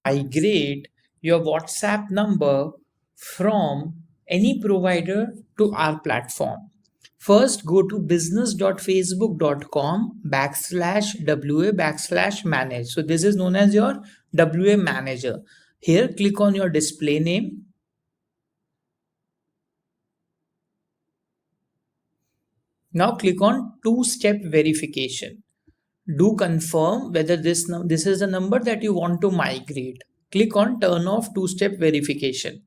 migrate your WhatsApp number from any provider to our platform. First, go to business.facebook.com/WA/manage. So this is known as your WA manager. Here, click on your display name. Now click on two-step verification. Do confirm whether this is the number that you want to migrate. Click on turn off two-step verification.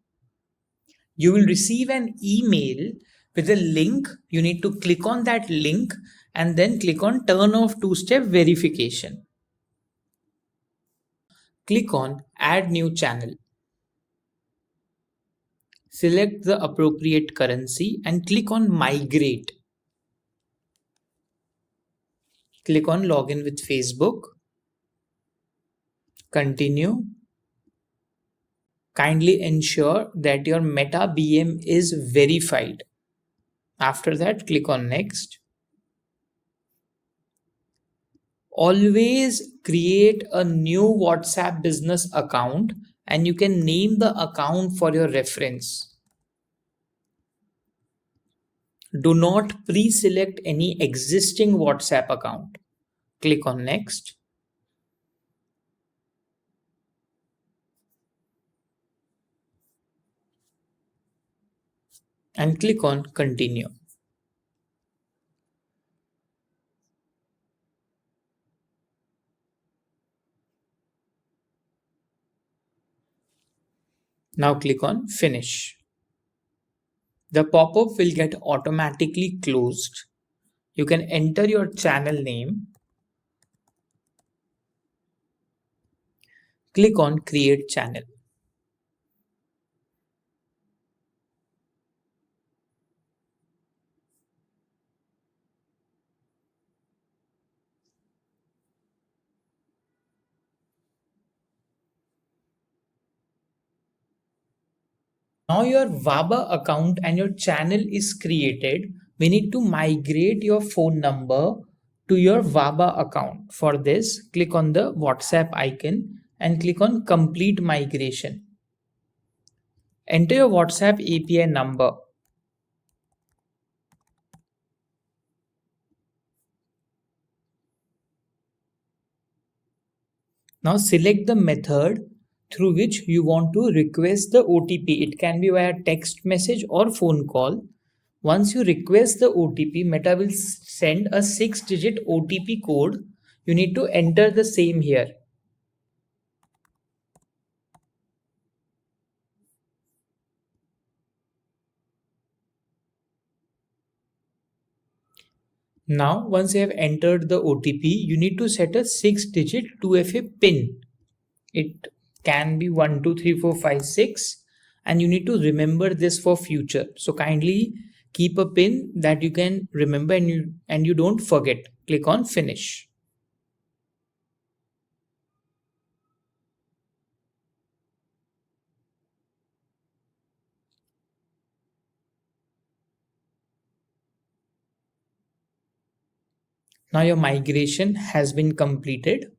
You will receive an email with a link. You need to click on that link and then click on turn off two-step verification. Click on add new channel. Select the appropriate currency and click on migrate. Click on login with Facebook. Continue. Kindly ensure that your Meta BM is verified. After that, click on next. Always create a new WhatsApp business account and you can name the account for your reference. Do not pre-select any existing WhatsApp account. Click on next. And click on continue. Now click on finish. The pop-up will get automatically closed. You can enter your channel name. Click on create channel. Now your WABA account and your channel is created. We need to migrate your phone number to your WABA account. For this, click on the WhatsApp icon and click on complete migration. Enter your WhatsApp API number. Now select the method through which you want to request the OTP. It can be via text message or phone call. Once you request the OTP, Meta will send a 6-digit OTP code. You need to enter the same here. Now, once you have entered the OTP, you need to set a 6-digit 2FA PIN. It can be 1, 2, 3, 4, 5, 6, and you need to remember this for future. So kindly keep a PIN that you can remember and you don't forget. Click on finish. Now your migration has been completed.